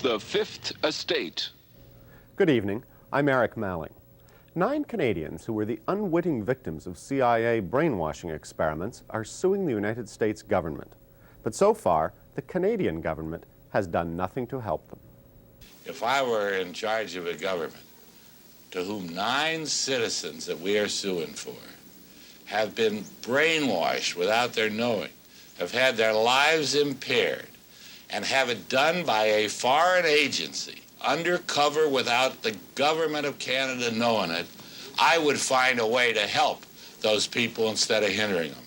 the Fifth Estate. Good evening. I'm Eric Malling. 9 Canadians who were the unwitting victims of CIA brainwashing experiments are suing the United States government. But so far, the Canadian government has done nothing to help them. If I were in charge of a government to whom 9 citizens that we are suing for have been brainwashed without their knowing, have had their lives impaired, and have it done by a foreign agency, undercover without the government of Canada knowing it, I would find a way to help those people instead of hindering them.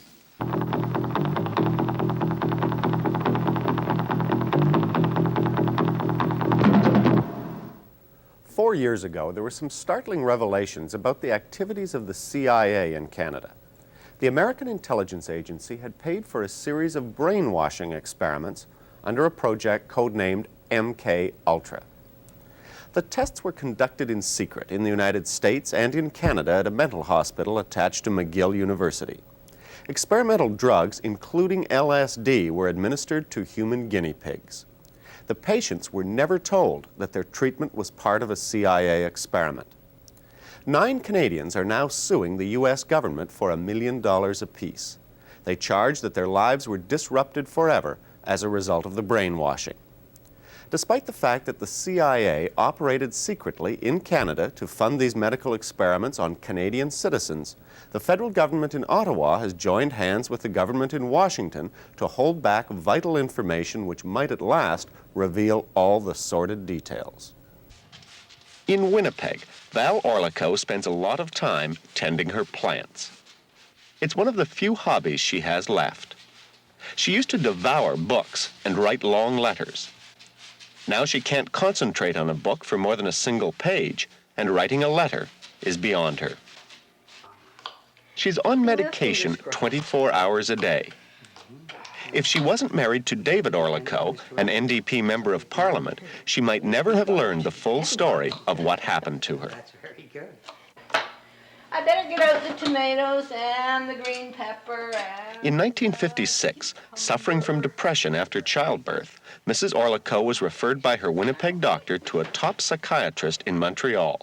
4 years ago, there were some startling revelations about the activities of the CIA in Canada. The American Intelligence Agency had paid for a series of brainwashing experiments under a project codenamed MK Ultra. The tests were conducted in secret in the United States and in Canada at a mental hospital attached to McGill University. Experimental drugs, including LSD, were administered to human guinea pigs. The patients were never told that their treatment was part of a CIA experiment. 9 Canadians are now suing the U.S. government for $1 million apiece. They charge that their lives were disrupted forever as a result of the brainwashing. Despite the fact that the CIA operated secretly in Canada to fund these medical experiments on Canadian citizens, the federal government in Ottawa has joined hands with the government in Washington to hold back vital information which might at last reveal all the sordid details. In Winnipeg, Val Orlico spends a lot of time tending her plants. It's one of the few hobbies she has left. She used to devour books and write long letters. Now she can't concentrate on a book for more than a single page, and writing a letter is beyond her. She's on medication 24 hours a day. If she wasn't married to David Orlico, an NDP member of Parliament, she might never have learned the full story of what happened to her. That's very good. I better get out the tomatoes and the green pepper and... In 1956, suffering from depression after childbirth, Mrs. Orlico was referred by her Winnipeg doctor to a top psychiatrist in Montreal.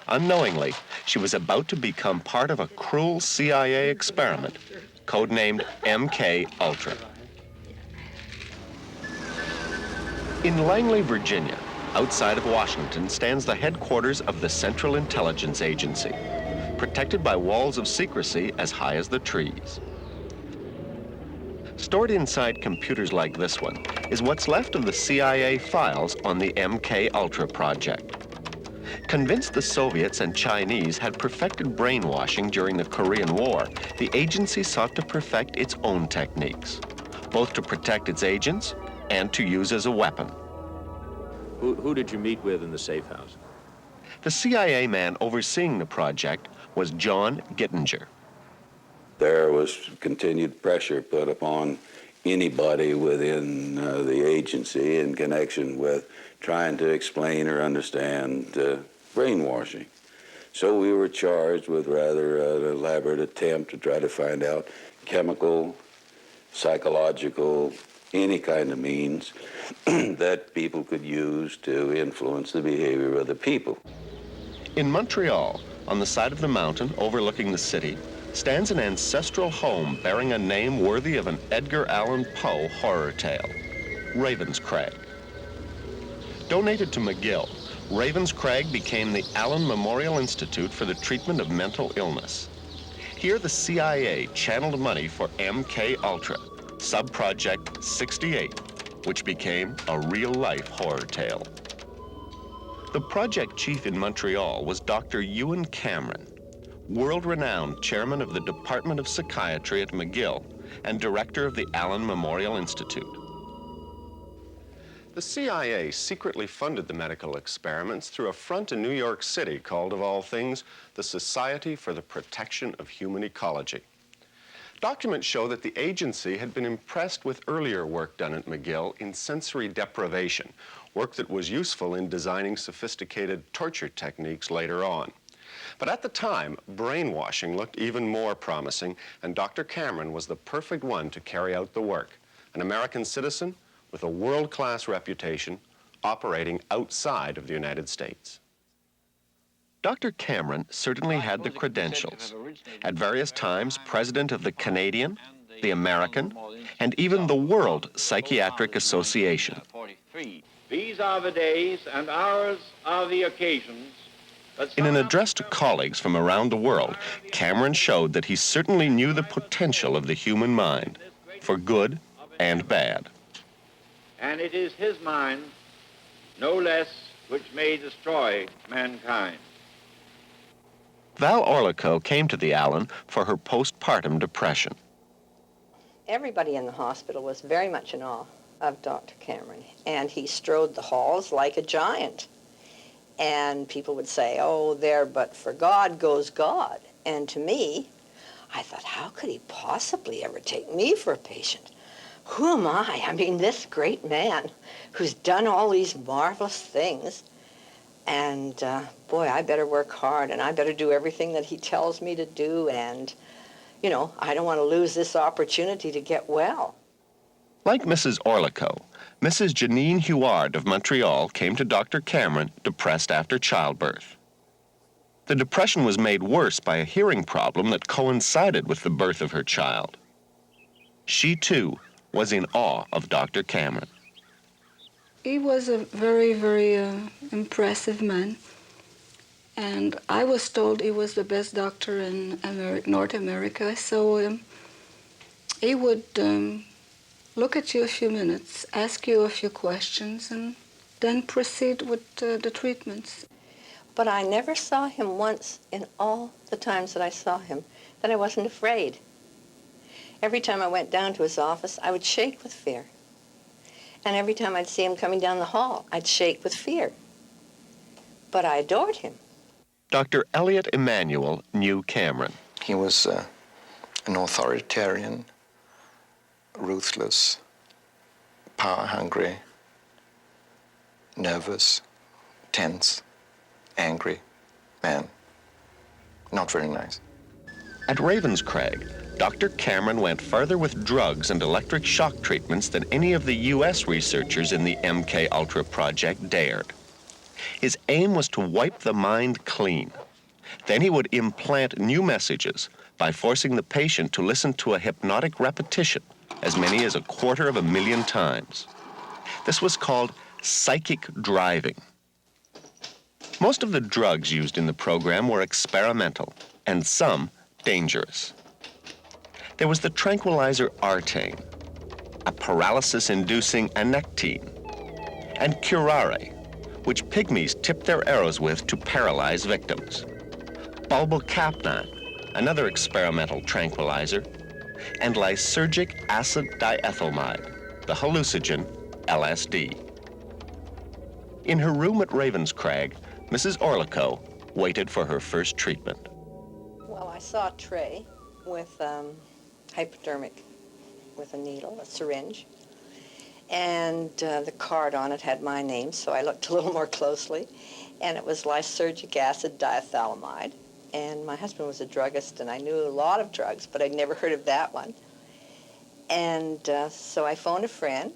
Unknowingly, she was about to become part of a cruel CIA experiment, codenamed MK Ultra. In Langley, Virginia, outside of Washington, stands the headquarters of the Central Intelligence Agency, protected by walls of secrecy as high as the trees. Stored inside computers like this one is what's left of the CIA files on the MK Ultra project. Convinced the Soviets and Chinese had perfected brainwashing during the Korean War, the agency sought to perfect its own techniques, both to protect its agents and to use as a weapon. Who did you meet with in the safe house? The CIA man overseeing the project was John Gittinger. There was continued pressure put upon anybody within the agency in connection with trying to explain or understand brainwashing. So we were charged with rather an elaborate attempt to try to find out chemical, psychological, any kind of means that people could use to influence the behavior of the people. In Montreal, on the side of the mountain overlooking the city, stands an ancestral home bearing a name worthy of an Edgar Allan Poe horror tale, Ravens Crag. Donated to McGill, Ravens Crag became the Allen Memorial Institute for the Treatment of Mental Illness. Here the CIA channeled money for MK Ultra, Subproject 68, which became a real-life horror tale. The project chief in Montreal was Dr. Ewan Cameron, world-renowned chairman of the Department of Psychiatry at McGill and director of the Allen Memorial Institute. The CIA secretly funded the medical experiments through a front in New York City called, of all things, the Society for the Protection of Human Ecology. Documents show that the agency had been impressed with earlier work done at McGill in sensory deprivation, work that was useful in designing sophisticated torture techniques later on. But at the time, brainwashing looked even more promising, and Dr. Cameron was the perfect one to carry out the work, an American citizen with a world-class reputation, operating outside of the United States. Dr. Cameron certainly had the credentials. At various times, president of the Canadian, the American, and even the World Psychiatric Association. These are the days and hours are the occasions. In an address to colleagues from around the world, Cameron showed that he certainly knew the potential of the human mind, for good and bad. And it is his mind, no less, which may destroy mankind. Val Orlico came to the Allen for her postpartum depression. Everybody in the hospital was very much in awe of Dr. Cameron, and he strode the halls like a giant. And people would say, oh, there but for God goes God. And to me, I thought, how could he possibly ever take me for a patient? Who am I? I mean, this great man who's done all these marvelous things. And boy, I better work hard, and I better do everything that he tells me to do. And, you know, I don't want to lose this opportunity to get well. Like Mrs. Orlico, Mrs. Janine Huard of Montreal came to Dr. Cameron depressed after childbirth. The depression was made worse by a hearing problem that coincided with the birth of her child. She, too, was in awe of Dr. Cameron. He was a very, very impressive man. And I was told he was the best doctor in North America. So he would look at you a few minutes, ask you a few questions, and then proceed with the treatments. But I never saw him once in all the times that I saw him that I wasn't afraid. Every time I went down to his office, I would shake with fear. And every time I'd see him coming down the hall, I'd shake with fear. But I adored him. Dr. Elliot Emanuel knew Cameron. He was an authoritarian, ruthless, power-hungry, nervous, tense, angry man. Not very nice. At Ravenscraig, Dr. Cameron went further with drugs and electric shock treatments than any of the U.S. researchers in the MK Ultra project dared. His aim was to wipe the mind clean. Then he would implant new messages by forcing the patient to listen to a hypnotic repetition as many as 250,000 times. This was called psychic driving. Most of the drugs used in the program were experimental, and some dangerous. There was the tranquilizer Artane, a paralysis-inducing anectine, and curare, which pygmies tipped their arrows with to paralyze victims. Bulbocapnan, another experimental tranquilizer, and lysergic acid diethylmide, the hallucinogen LSD. In her room at Ravenscraig, Mrs. Orlico waited for her first treatment. Well, I saw a tray with hypodermic, with a needle, a syringe, and the card on it had my name, so I looked a little more closely, and it was lysergic acid diethylamide. And my husband was a druggist, and I knew a lot of drugs, but I'd never heard of that one. And so I phoned a friend,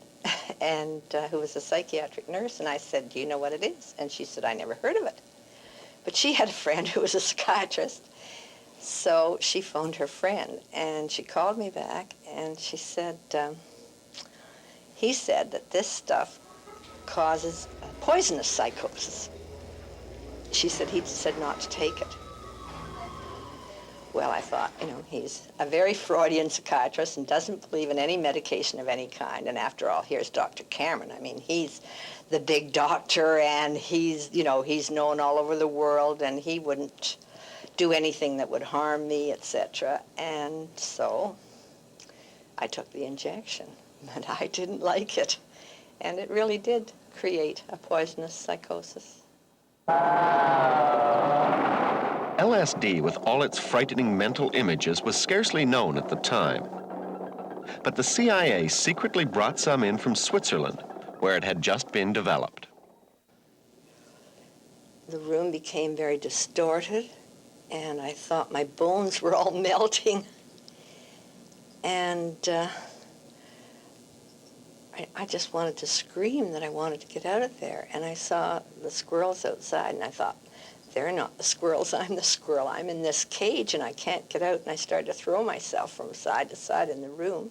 and who was a psychiatric nurse, and I said, do you know what it is? And she said, I never heard of it. But she had a friend who was a psychiatrist, so she phoned her friend, and she called me back, and she said, he said that this stuff causes poisonous psychosis. She said he said not to take it. Well, I thought, you know, he's a very Freudian psychiatrist and doesn't believe in any medication of any kind. And after all, here's Dr. Cameron. I mean, he's the big doctor, and he's, you know, he's known all over the world, and he wouldn't do anything that would harm me, etc. And so I took the injection, but I didn't like it. And it really did create a poisonous psychosis. LSD, with all its frightening mental images, was scarcely known at the time. But the CIA secretly brought some in from Switzerland, where it had just been developed. The room became very distorted, and I thought my bones were all melting. And I just wanted to scream that I wanted to get out of there. And I saw the squirrels outside, and I thought, they're not the squirrels, I'm the squirrel. I'm in this cage, and I can't get out. And I started to throw myself from side to side in the room.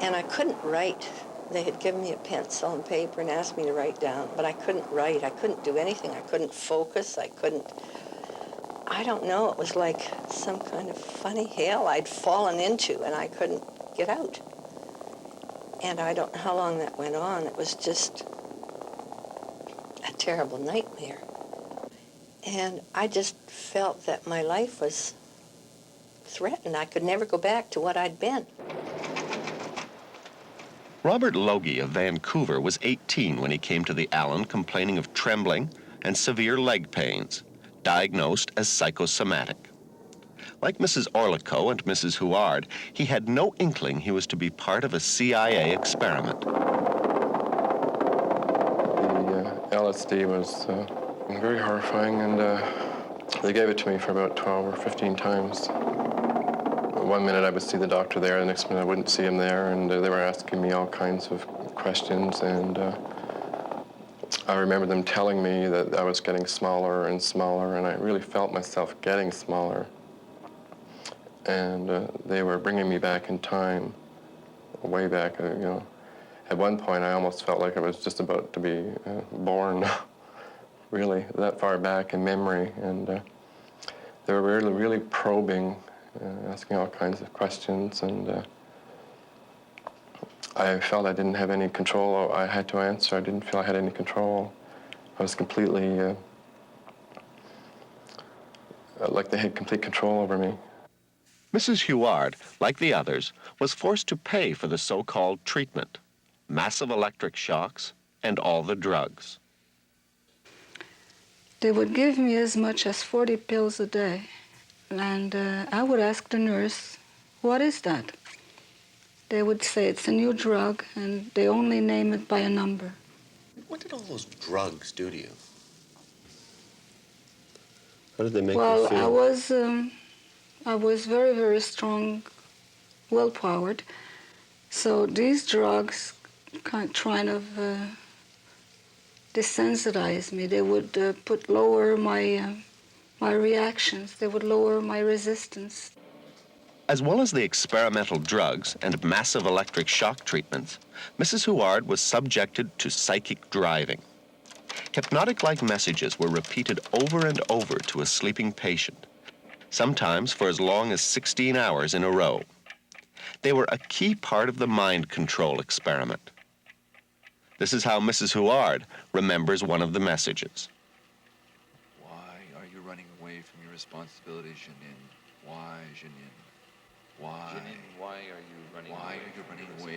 And I couldn't write. They had given me a pencil and paper and asked me to write down, but I couldn't write. I couldn't do anything. I couldn't focus. I don't know, it was like some kind of funny hell I'd fallen into, and I couldn't get out. And I don't know how long that went on. It was just a terrible nightmare. And I just felt that my life was threatened. I could never go back to what I'd been. Robert Logie of Vancouver was 18 when he came to the Allen complaining of trembling and severe leg pains, diagnosed as psychosomatic. Like Mrs. Orlico and Mrs. Huard, he had no inkling he was to be part of a CIA experiment. The LSD was very horrifying, and they gave it to me for about 12 or 15 times. One minute I would see the doctor there, the next minute I wouldn't see him there, and they were asking me all kinds of questions, and I remember them telling me that I was getting smaller and smaller, and I really felt myself getting smaller. And they were bringing me back in time, way back, you know. At one point, I almost felt like I was just about to be born, really, that far back in memory. And they were really, really probing, asking all kinds of questions, and I felt I didn't have any control. I had to answer. I didn't feel I had any control. I was completely, like they had complete control over me. Mrs. Huard, like the others, was forced to pay for the so-called treatment, massive electric shocks, and all the drugs. They would give me as much as 40 pills a day. And I would ask the nurse, what is that? They would say it's a new drug, and they only name it by a number. What did all those drugs do to you? How did they make you feel? Well, I was very, very strong, well-powered. So these drugs kind of desensitize me. They would lower my reactions. They would lower my resistance. As well as the experimental drugs and massive electric shock treatments, Mrs. Huard was subjected to psychic driving. Hypnotic-like messages were repeated over and over to a sleeping patient, sometimes for as long as 16 hours in a row. They were a key part of the mind control experiment. This is how Mrs. Huard remembers one of the messages. Why are you running away from your responsibilities, Janine? Why, Janine? Why? Janine, why are you running away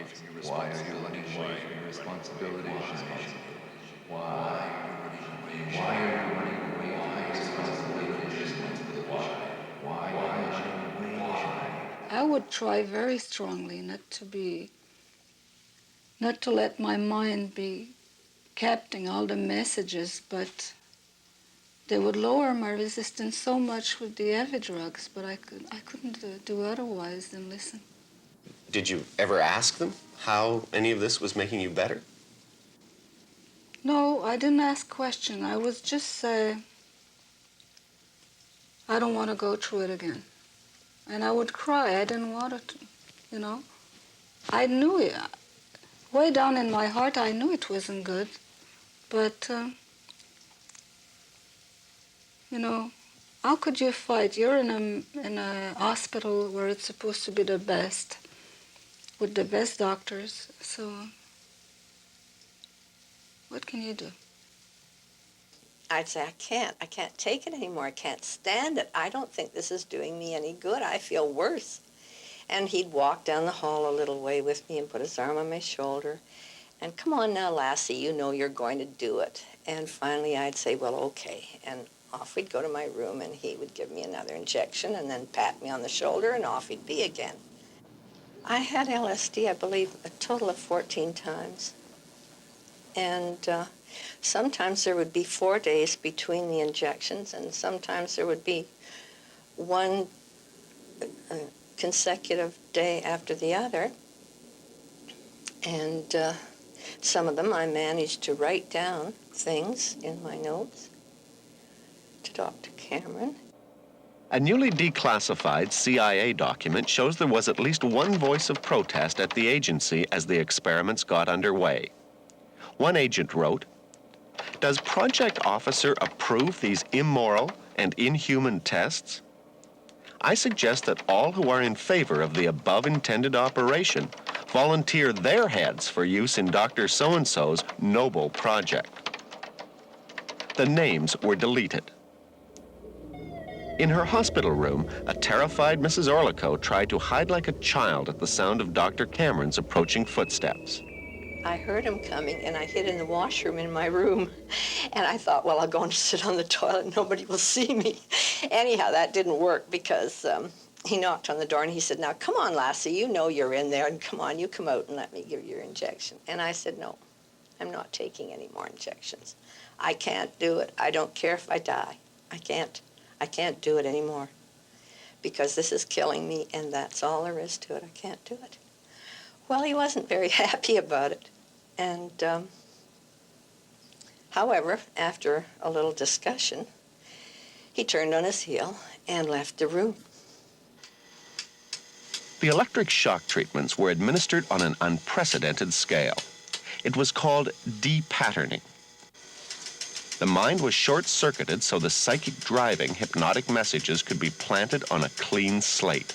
from your responsibilities? Why are you running away from your responsibilities, Janine? Why are you running away from your responsibilities? Why are you running away? I would try very strongly not to let my mind be capturing all the messages, but they would lower my resistance so much with the heavy drugs, but I couldn't do otherwise than listen. Did you ever ask them how any of this was making you better? No, I didn't ask questions. I was just say, I don't want to go through it again. And I would cry. I didn't want it, you know. I knew it. Way down in my heart, I knew it wasn't good. But, you know, how could you fight? You're in a hospital where it's supposed to be the best, with the best doctors. So what can you do? I'd say, I can't take it anymore. I can't stand it. I don't think this is doing me any good. I feel worse. And he'd walk down the hall a little way with me and put his arm on my shoulder. And come on now, lassie, you know you're going to do it. And finally I'd say, well, okay. And off we'd go to my room, and he would give me another injection and then pat me on the shoulder, and off he'd be again. I had LSD, I believe, a total of 14 times. And sometimes there would be 4 days between the injections, and sometimes there would be one consecutive day after the other. And some of them I managed to write down things in my notes to Dr. Cameron. A newly declassified CIA document shows there was at least one voice of protest at the agency as the experiments got underway. One agent wrote, "Does Project Officer approve these immoral and inhuman tests? I suggest that all who are in favor of the above intended operation volunteer their heads for use in Dr. So-and-so's noble project." The names were deleted. In her hospital room, a terrified Mrs. Orlico tried to hide like a child at the sound of Dr. Cameron's approaching footsteps. I heard him coming, and I hid in the washroom in my room. And I thought, well, I'll go and sit on the toilet and nobody will see me. Anyhow, that didn't work because he knocked on the door and he said, "Now, come on, Lassie, you know you're in there, and come on, you come out and let me give you your injection." And I said, "No, I'm not taking any more injections. I can't do it. I don't care if I die. I can't do it anymore because this is killing me, and that's all there is to it. I can't do it." Well, he wasn't very happy about it. And, however, after a little discussion, he turned on his heel and left the room. The electric shock treatments were administered on an unprecedented scale. It was called de-patterning. The mind was short-circuited so the psychic driving hypnotic messages could be planted on a clean slate.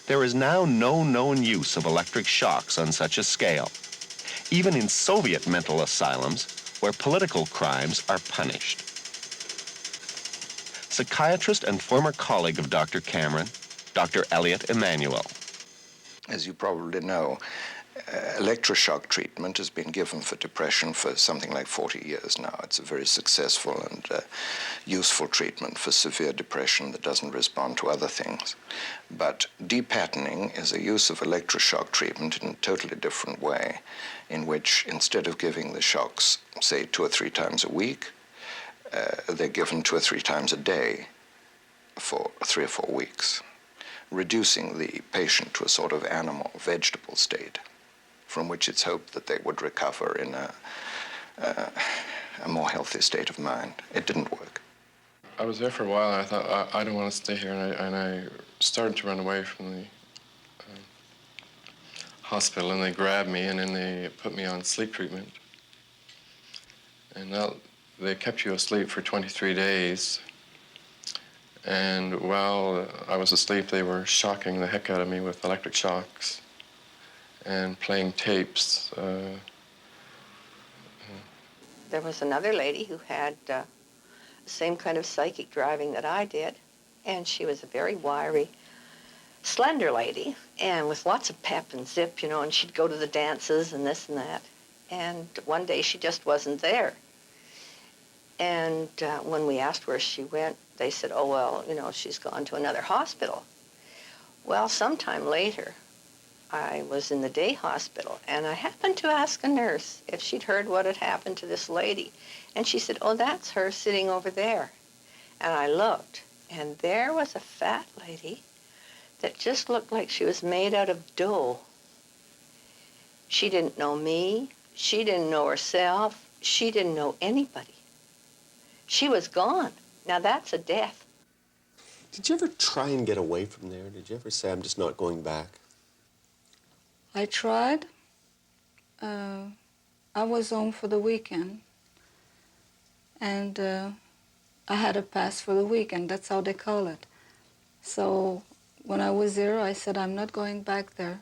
There is now no known use of electric shocks on such a scale, even in Soviet mental asylums where political crimes are punished. Psychiatrist and former colleague of Dr. Cameron, Dr. Elliot Emanuel. As you probably know, electroshock treatment has been given for depression for something like 40 years now. It's a very successful and useful treatment for severe depression that doesn't respond to other things. But de-patterning is a use of electroshock treatment in a totally different way, in which instead of giving the shocks, say, 2 or 3 times a week, they're given 2 or 3 times a day for 3 or 4 weeks, reducing the patient to a sort of animal, vegetable state, from which it's hoped that they would recover in a more healthy state of mind. It didn't work. I was there for a while, and I thought, I don't want to stay here, and I started to run away from the hospital, and they grabbed me, and then they put me on sleep treatment. And they kept you asleep for 23 days. And while I was asleep, they were shocking the heck out of me with electric shocks and playing tapes. There was another lady who had the same kind of psychic driving that I did, and she was a very wiry, slender lady, and with lots of pep and zip, you know, and she'd go to the dances and this and that. And one day she just wasn't there. And when we asked where she went, they said, "Oh, well, you know, she's gone to another hospital." Well, sometime later, I was in the day hospital, and I happened to ask a nurse if she'd heard what had happened to this lady. And she said, "Oh, that's her sitting over there." And I looked, and there was a fat lady that just looked like she was made out of dough. She didn't know me. She didn't know herself. She didn't know anybody. She was gone. Now, that's a death. Did you ever try and get away from there? Did you ever say, "I'm just not going back"? I tried. I was home for the weekend, and I had a pass for the weekend. That's how they call it. So when I was there, I said, "I'm not going back there."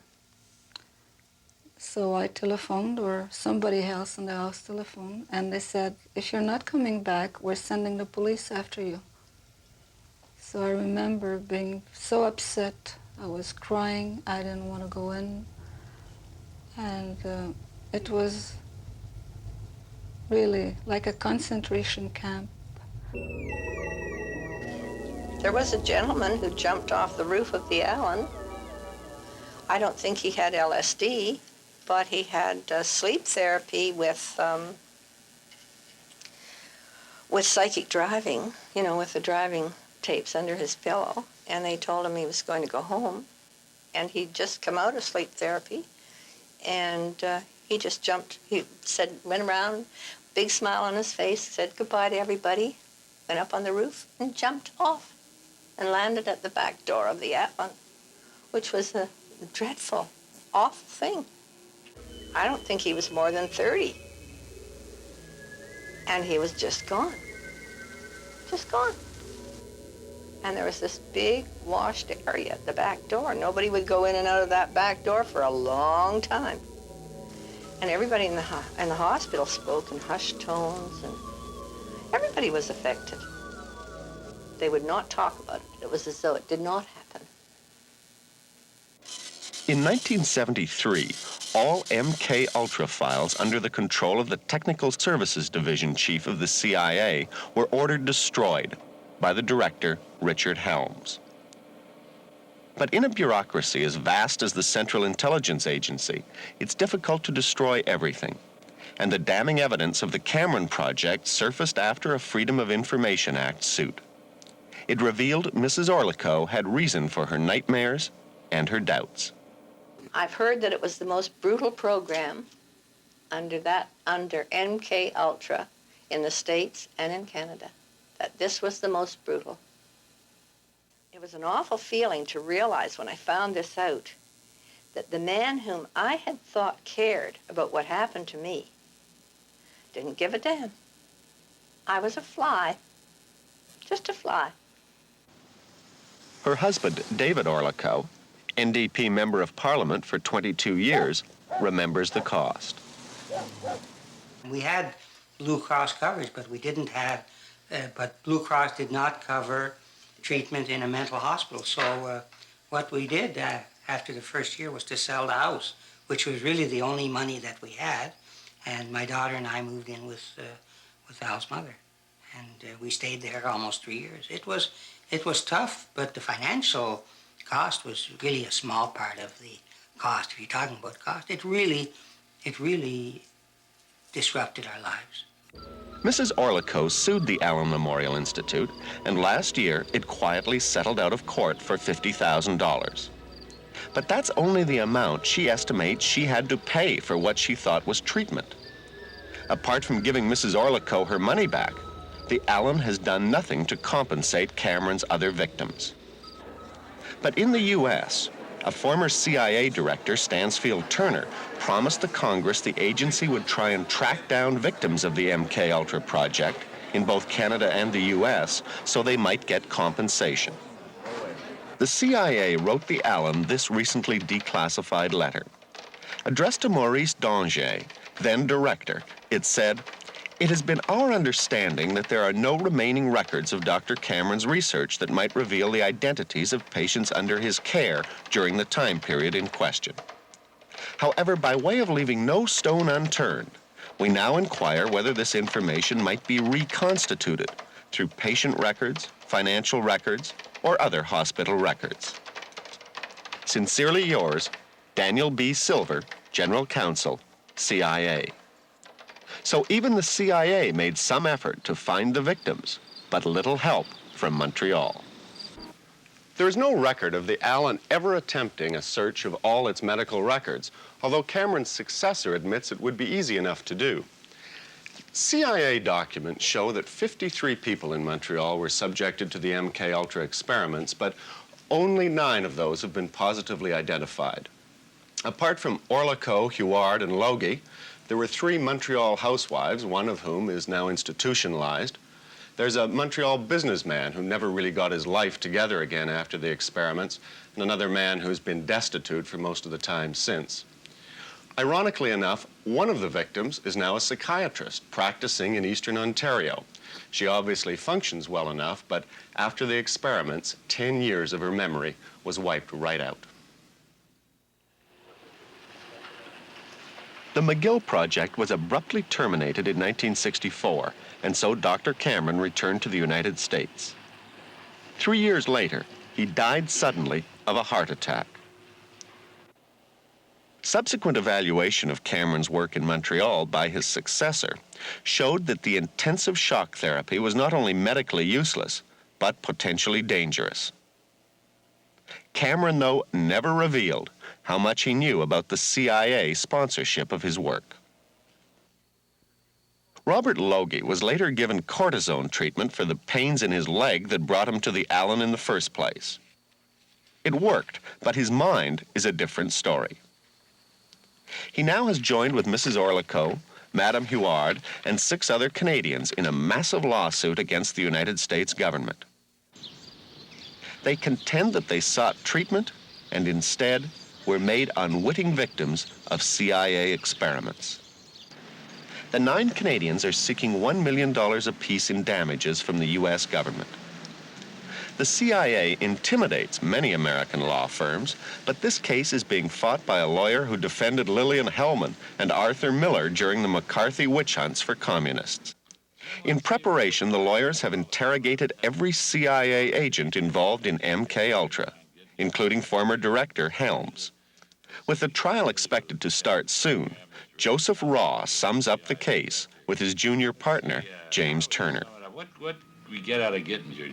So I telephoned, or somebody else in the house telephoned, and they said, "If you're not coming back, we're sending the police after you." So I remember being so upset. I was crying. I didn't want to go in. And it was really like a concentration camp. There was a gentleman who jumped off the roof of the Allen. I don't think he had LSD, but he had sleep therapy with psychic driving, you know, with the driving tapes under his pillow. And they told him he was going to go home. And he'd just come out of sleep therapy. and he just jumped. He said, went around, big smile on his face, said goodbye to everybody, went up on the roof and jumped off and landed at the back door of the Allen, which was a dreadful, awful thing. I don't think he was more than 30. And he was just gone. Just gone. And there was this big washed area at the back door. Nobody would go in and out of that back door for a long time. And everybody in the hospital spoke in hushed tones, and everybody was affected. They would not talk about it. It was as though it did not happen. In 1973, all MK Ultra files under the control of the Technical Services Division Chief of the CIA were ordered destroyed by the director, Richard Helms. But in a bureaucracy as vast as the Central Intelligence Agency, it's difficult to destroy everything. And the damning evidence of the Cameron Project surfaced after a Freedom of Information Act suit. It revealed Mrs. Orlico had reason for her nightmares and her doubts. I've heard that it was the most brutal program under MK Ultra in the States and in Canada, that this was the most brutal. It was an awful feeling to realize when I found this out that the man whom I had thought cared about what happened to me didn't give a damn. I was a fly, just a fly. Her husband, David Orlico, NDP Member of Parliament for 22 years, remembers the cost. We had Blue Cross coverage, but we didn't have, but Blue Cross did not cover treatment in a mental hospital. So what we did after the first year was to sell the house, which was really the only money that we had. And my daughter and I moved in with Al's mother. And we stayed there almost 3 years. It was tough, but the financial cost was really a small part of the cost. If you're talking about cost, it really disrupted our lives. Mrs. Orlico sued the Allen Memorial Institute, and last year it quietly settled out of court for $50,000. But that's only the amount she estimates she had to pay for what she thought was treatment. Apart from giving Mrs. Orlico her money back, the Allen has done nothing to compensate Cameron's other victims. But in the U.S., a former CIA director, Stansfield Turner, promised the Congress the agency would try and track down victims of the MK Ultra project in both Canada and the U.S. so they might get compensation. The CIA wrote the Allen this recently declassified letter. Addressed to Maurice Danger, then director, it said, "It has been our understanding that there are no remaining records of Dr. Cameron's research that might reveal the identities of patients under his care during the time period in question. However, by way of leaving no stone unturned, we now inquire whether this information might be reconstituted through patient records, financial records, or other hospital records. Sincerely yours, Daniel B. Silver, General Counsel, CIA." So even the CIA made some effort to find the victims, but little help from Montreal. There is no record of the Allen ever attempting a search of all its medical records, although Cameron's successor admits it would be easy enough to do. CIA documents show that 53 people in Montreal were subjected to the MK Ultra experiments, but only 9 of those have been positively identified. Apart from Orlico, Huard, and Logie, there were 3 Montreal housewives, one of whom is now institutionalized. There's a Montreal businessman who never really got his life together again after the experiments, and another man who's been destitute for most of the time since. Ironically enough, one of the victims is now a psychiatrist practicing in Eastern Ontario. She obviously functions well enough, but after the experiments, 10 years of her memory was wiped right out. The McGill project was abruptly terminated in 1964, and so Dr. Cameron returned to the United States. 3 years later, he died suddenly of a heart attack. Subsequent evaluation of Cameron's work in Montreal by his successor showed that the intensive shock therapy was not only medically useless, but potentially dangerous. Cameron, though, never revealed how much he knew about the CIA sponsorship of his work. Robert Logie was later given cortisone treatment for the pains in his leg that brought him to the Allen in the first place. It worked, but his mind is a different story. He now has joined with Mrs. Orlico, Madame Huard, and 6 other Canadians in a massive lawsuit against the United States government. They contend that they sought treatment and instead were made unwitting victims of CIA experiments. The 9 Canadians are seeking $1 million apiece in damages from the U.S. government. The CIA intimidates many American law firms, but this case is being fought by a lawyer who defended Lillian Hellman and Arthur Miller during the McCarthy witch hunts for communists. In preparation, the lawyers have interrogated every CIA agent involved in MK Ultra, including former director Helms. With the trial expected to start soon, Joseph Raw sums up the case with his junior partner, James Turner. What we get out of Gittinger?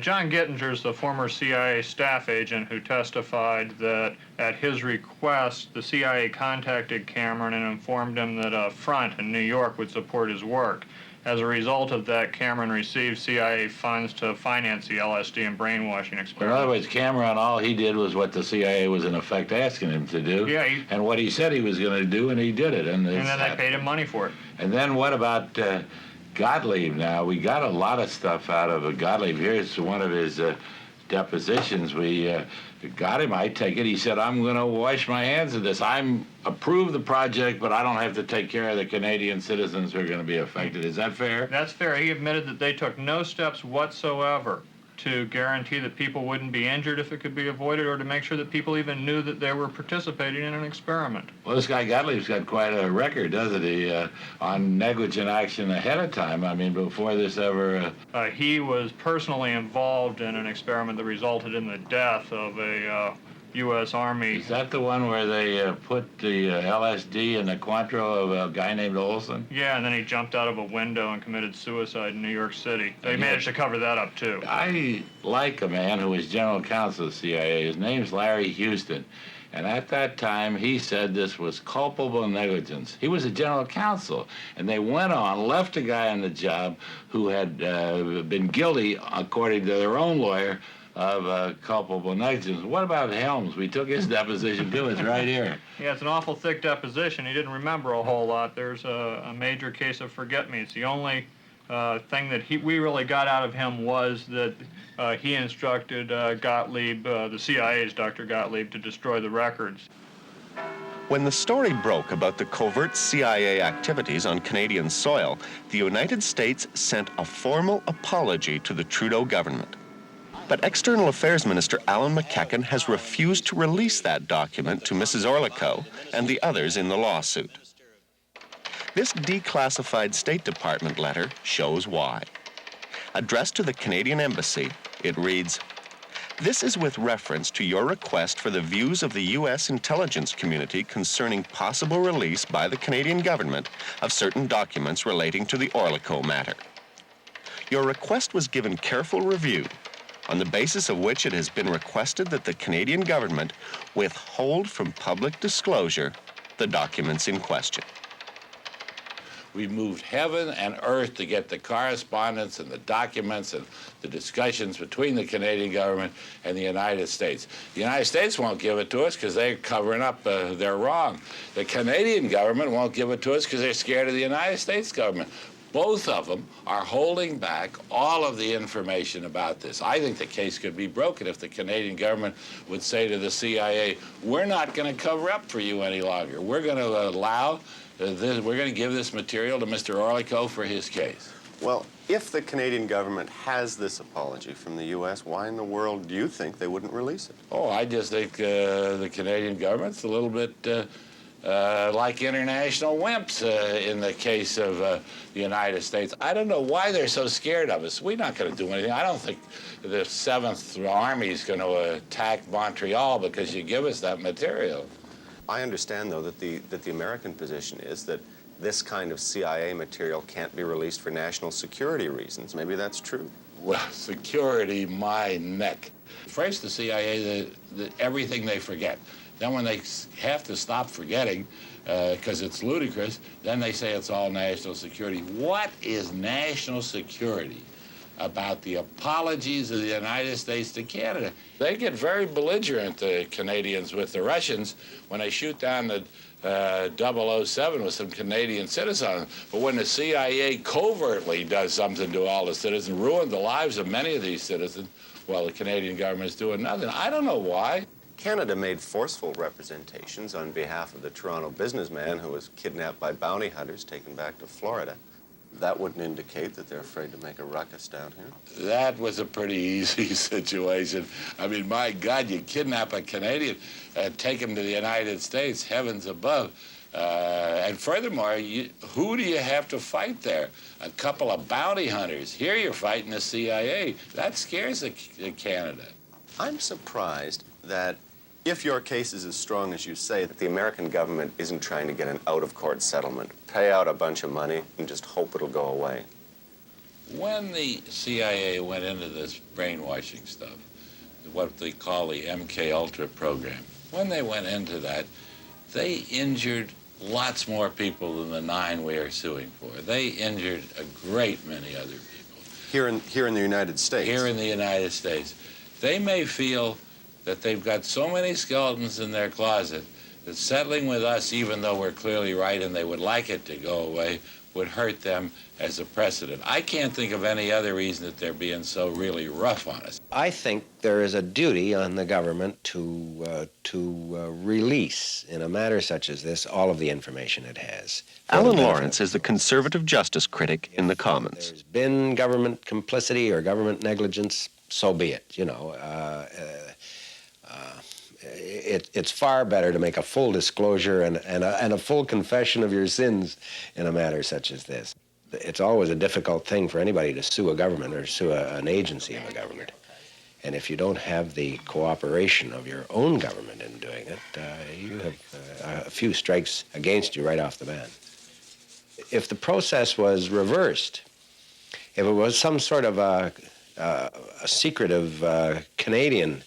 John Gittinger is the former CIA staff agent who testified that at his request, the CIA contacted Cameron and informed him that a front in New York would support his work. As a result of that, Cameron received CIA funds to finance the LSD and brainwashing experiment. In other words, Cameron, all he did was what the CIA was in effect asking him to do. Yeah. And what he said he was going to do, and he did it. And then they paid him money for it. And then what about Gottlieb now? We got a lot of stuff out of Gottlieb. Here's one of his depositions. We got him, I take it. He said, I'm going to wash my hands of this. I'm approve the project, but I don't have to take care of the Canadian citizens who are going to be affected. Is that fair? That's fair. He admitted that they took no steps whatsoever to guarantee that people wouldn't be injured if it could be avoided, or to make sure that people even knew that they were participating in an experiment. Well, this guy Gottlieb's got quite a record, doesn't he, on negligent action ahead of time. I mean, before this ever... He was personally involved in an experiment that resulted in the death of a U.S. Army... Is that the one where they put the LSD in the Cointreau of a guy named Olson? Yeah, and then he jumped out of a window and committed suicide in New York City. They managed to cover that up, too. I like a man who was general counsel of the CIA. His name's Larry Houston. And at that time, he said this was culpable negligence. He was a general counsel. And they went on, left a guy on the job who had been guilty, according to their own lawyer, of culpable negligence. What about Helms? We took his deposition, too. It's right here. Yeah, it's an awful thick deposition. He didn't remember a whole lot. There's a major case of forget-me's. The only thing that we really got out of him was that he instructed Gottlieb, the CIA's Dr. Gottlieb, to destroy the records. When the story broke about the covert CIA activities on Canadian soil, the United States sent a formal apology to the Trudeau government. But External Affairs Minister Alan McEachern has refused to release that document to Mrs. Orlico and the others in the lawsuit. This declassified State Department letter shows why. Addressed to the Canadian Embassy, it reads, "This is with reference to your request for the views of the U.S. intelligence community concerning possible release by the Canadian government of certain documents relating to the Orlico matter. Your request was given careful review, on the basis of which it has been requested that the Canadian government withhold from public disclosure the documents in question." We moved heaven and earth to get the correspondence and the documents and the discussions between the Canadian government and the United States. The United States won't give it to us because they're covering up their wrong. The Canadian government won't give it to us because they're scared of the United States government. Both of them are holding back all of the information about this. I think the case could be broken if the Canadian government would say to the CIA, we're not going to cover up for you any longer. We're going to allow this, we're going to give this material to Mr. Orlico for his case. Well, if the Canadian government has this apology from the U.S., why in the world do you think they wouldn't release it? Oh, I just think the Canadian government's a little bit like international wimps in the case of the United States. I don't know why they're so scared of us. We're not going to do anything. I don't think the 7th Army is going to attack Montreal because you give us that material. I understand, though, that the American position is that this kind of CIA material can't be released for national security reasons. Maybe that's true. Well, security, my neck. First, the CIA, everything they forget. Then when they have to stop forgetting, because it's ludicrous, then they say it's all national security. What is national security about the apologies of the United States to Canada? They get very belligerent, the Canadians, with the Russians when they shoot down the 007 with some Canadian citizens. But when the CIA covertly does something to all the citizens, ruined the lives of many of these citizens, well, the Canadian government's doing nothing. I don't know why. Canada made forceful representations on behalf of the Toronto businessman who was kidnapped by bounty hunters taken back to Florida. That wouldn't indicate that they're afraid to make a ruckus down here. That was a pretty easy situation. I mean, my God, you kidnap a Canadian and take him to the United States, heavens above. And furthermore, who do you have to fight there? A couple of bounty hunters. Here you're fighting the CIA. That scares Canada. I'm surprised that if your case is as strong as you say, that the American government isn't trying to get an out-of-court settlement, pay out a bunch of money, and just hope it'll go away. When the CIA went into this brainwashing stuff, what they call the MK Ultra program, when they went into that, they injured lots more people than the 9 we are suing for. They injured a great many other people. Here in the United States? Here in the United States. They may feel that they've got so many skeletons in their closet that settling with us, even though we're clearly right and they would like it to go away, would hurt them as a precedent. I can't think of any other reason that they're being so really rough on us. I think there is a duty on the government to release, in a matter such as this, all of the information it has. Alan Lawrence is the conservative justice critic in the Commons. There's been government complicity or government negligence, so be it, you know. It's far better to make a full disclosure and a full confession of your sins in a matter such as this. It's always a difficult thing for anybody to sue a government or sue an agency of a government. And if you don't have the cooperation of your own government in doing it, you have a few strikes against you right off the bat. If the process was reversed, if it was some sort of a secretive Canadian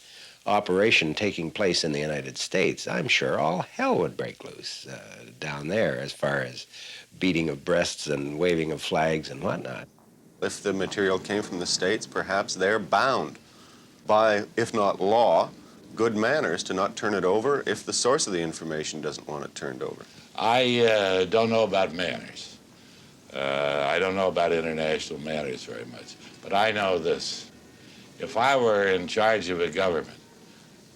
operation taking place in the United States, I'm sure all hell would break loose down there as far as beating of breasts and waving of flags and whatnot. If the material came from the States, perhaps they're bound by, if not law, good manners to not turn it over if the source of the information doesn't want it turned over. I don't know about manners. I don't know about international manners very much. But I know this. If I were in charge of a government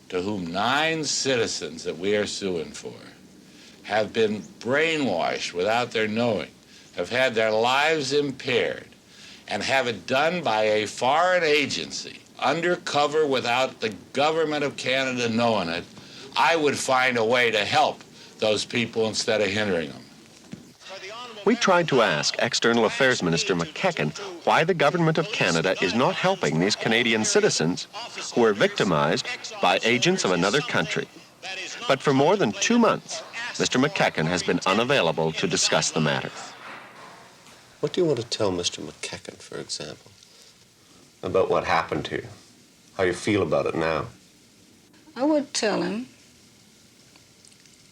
to whom 9 citizens that we are suing for have been brainwashed without their knowing, have had their lives impaired, and have it done by a foreign agency, undercover without the government of Canada knowing it, I would find a way to help those people instead of hindering them. We tried to ask External Affairs Minister McKechnie why the government of Canada is not helping these Canadian citizens who are victimized by agents of another country. But for more than 2 months, Mr. McKechnie has been unavailable to discuss the matter. What do you want to tell Mr. McKechnie, for example, about what happened to you? How you feel about it now? I would tell him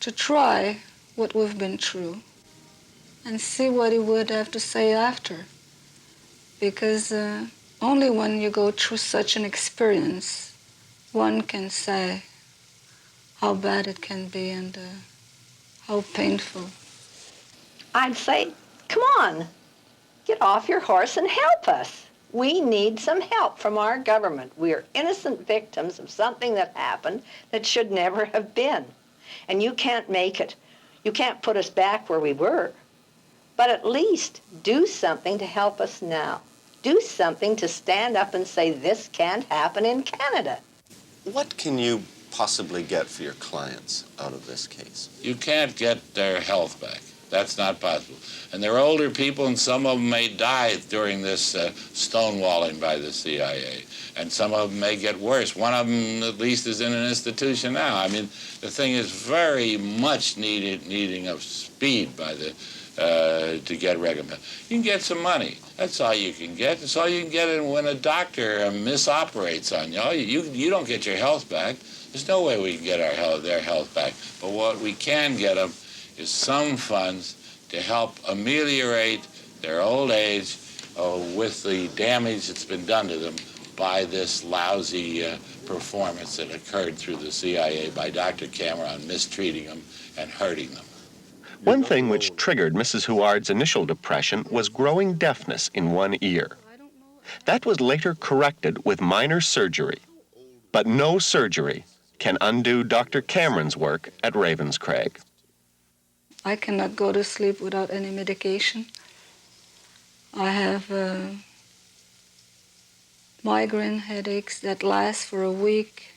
to try what we've been through and see what he would have to say after. Because only when you go through such an experience, one can say how bad it can be and how painful. I'd say, come on, get off your horse and help us. We need some help from our government. We are innocent victims of something that happened that should never have been. And you can't make it. You can't put us back where we were. But at least do something to help us now. Do something to stand up and say this can't happen in Canada. What can you possibly get for your clients out of this case? You can't get their health back. That's not possible. And they're older people, and some of them may die during this stonewalling by the CIA. And some of them may get worse. One of them, at least, is in an institution now. I mean, the thing is very much needing of speed by the to get recompense. You can get some money. That's all you can get. That's all you can get when a doctor misoperates on you. You don't get your health back. There's no way we can get their health back. But what we can get them is some funds to help ameliorate their old age with the damage that's been done to them by this lousy performance that occurred through the CIA by Dr. Cameron mistreating them and hurting them. One thing which triggered Mrs. Huard's initial depression was growing deafness in one ear. That was later corrected with minor surgery. But no surgery can undo Dr. Cameron's work at Ravenscraig. I cannot go to sleep without any medication. I have migraine headaches that last for a week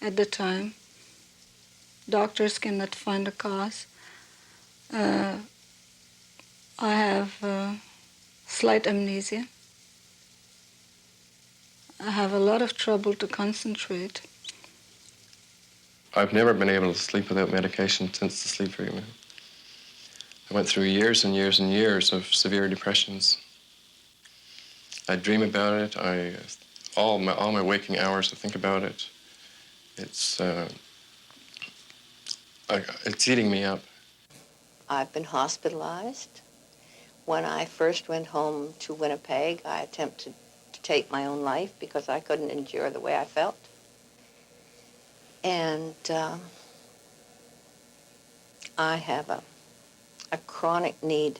at the time. Doctors cannot find a cause. I have slight amnesia. I have a lot of trouble to concentrate. I've never been able to sleep without medication since the sleep treatment. I went through years and years and years of severe depressions. I dream about it. All my waking hours, I think about it. It's eating me up. I've been hospitalized. When I first went home to Winnipeg, I attempted to take my own life because I couldn't endure the way I felt. And I have a chronic need.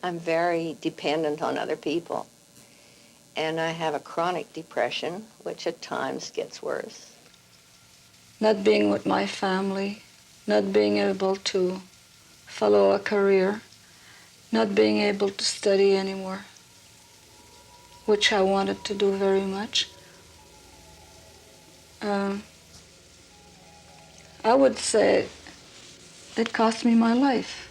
I'm very dependent on other people. And I have a chronic depression, which at times gets worse. Not being with my family, not being able to follow a career, not being able to study anymore, which I wanted to do very much. I would say it cost me my life.